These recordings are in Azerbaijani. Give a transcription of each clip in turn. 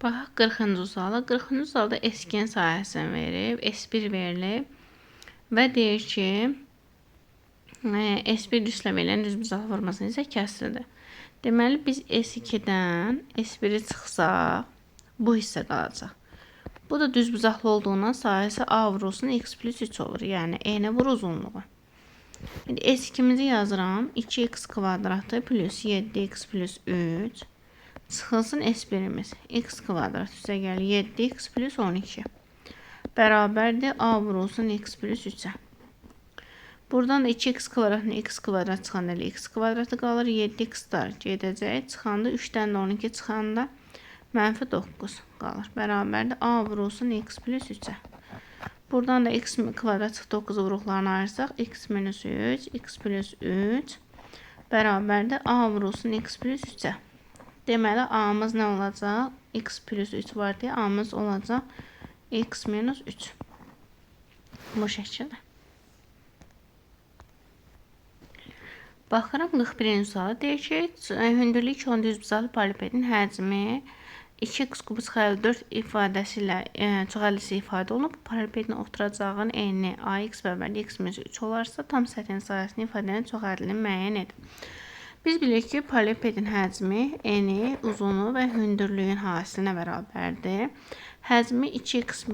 Bax 40-cı suala. 40-cı sualda S2-nin sahəsini verib, S1 verilib və deyir ki, S1 düzlə verilən düzbucaqlı formasının isə kəsridir. Deməli, biz S2-dən S1-i çıxsaq, bu hissə qalacaq. Bu da düzbucaqlı olduğundan sahəsi A vurulsun x plus 3 olur. Yəni, E-nə vur uzunluğu. İndi S2-mizi yazıram. 2x kvadratı plus 7x plus 3 çıxılsın S1-imiz. X kvadrat üstə gəlir 7x plus 12. Bərabərdir A vurulsun x plus 3-ə. Buradan da 2x kvadratını x kvadrat çıxanda x kvadratı qalır. 7x dar gedəcək. Çıxanda 3-dən də 12 çıxanda mənfi 9 qalır. Bərabərdir A vurulsun x plus 3-ə. Buradan da x kvadrat çıx 9 vuruqlarını ayırsaq x minus 3, x plus 3 bərabərdir A vurulsun x plus 3-ə. Deməli, A-mız nə olacaq? X plus 3 var deyə A-mız olacaq x minus 3. Bu şəkildə. Baxıram 41-ci suala. Deyir ki, hündürlük 10 düzbucaqlı paralelipedin həcmi 2x kubu çıx 54 ifadəsi ilə çoxəllisi ifadə olunub. Paralelipedin oturacağın eni ax bərabərli x minus 3 olarsa, tam səthin sahəsini ifadənin çoxəllini müəyyən edin. Biz bilirik ki, paralelipedin həcmi, eni, uzunu və hündürlüyün hasilinə bərabərdir. Həcmi 2x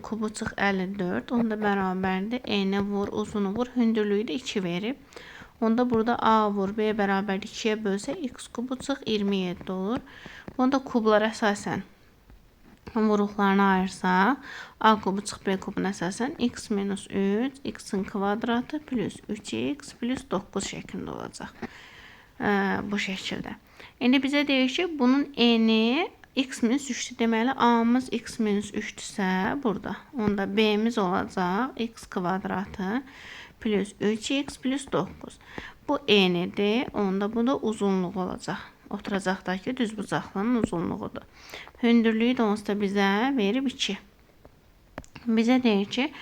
kubu çıx 54, onda bərabərdir. Eni vur, uzunu vur, hündürlüyü də 2 verib. Onda burada A vur, B bərabərdir 2-yə bölsə, x kubu çıx 27 olur. Onda kublar əsasən vuruqlarını ayırsaq, A kubu çıx B kubuna əsasən x minus 3, x-in kvadratı plus 3x plus 9 şəklində olacaq. Bu şəkildə. İndi bizə deyir ki, bunun eni x minus 3-dür. Deməli, A-mız x minus 3-dürsə burada. Onda B-miz olacaq x kvadratı plus 3x plus 9. Bu enidir. Onda bu da uzunluq olacaq. Oturacaqdakı düzbucaqlının uzunluğudur. Hündürlüyü də onsuz da bizə verib 2. Bizə deyir ki,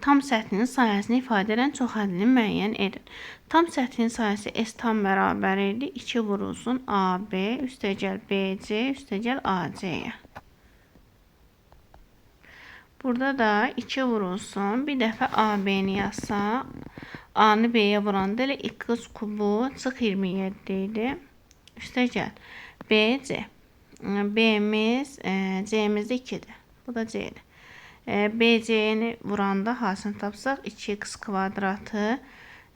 tam səthinin sahəsini ifadə edən çoxəllini müəyyən edin. Tam səthinin sahəsi S tam bərabər idi. 2 vurulsun AB üstəgəl BC üstəgəl AC-yə. Burada da 2 vurulsun. Bir dəfə AB-ni yazsaq, A-nı B-yə vuranda elə x kubu çıx 27 idi. Üstəgəl BC. B-miz, C-miz də 2-dir. Bu da C-dir. BC-ni vuranda hasını tapsaq 2x kvadratı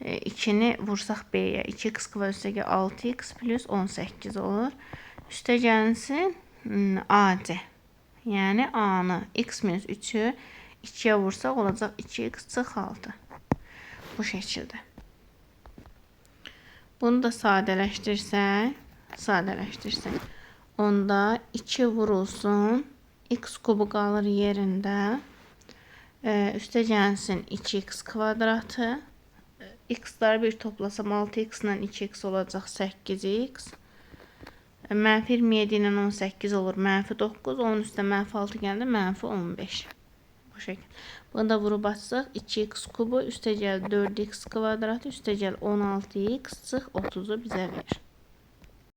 2-ni vursaq B-yə 2x kvadrat üstəgəl 6x plus 18 olur. Üstəgəlsin AC. Yəni A-nı x minus 3-ü 2-yə vursaq olacaq 2x çıx 6. Bu şəkildə. Bunu da sadələşdirsək, onda 2 vurulsun x kubu qalır yerində. Üstə gəlsin 2x kvadratı. X-ları bir toplasam 6x ilə 2x olacaq 8x. Mənfi 27 ilə 18 olur. Mənfi 9. Onun üstə mənfi 6 gəlir. Mənfi 15. Bu şəkildə. Bunu da vurub açsaq 2x kubu üstə gəl 4x kvadratı üstə gəl 16x çıx 30-u bizə verir.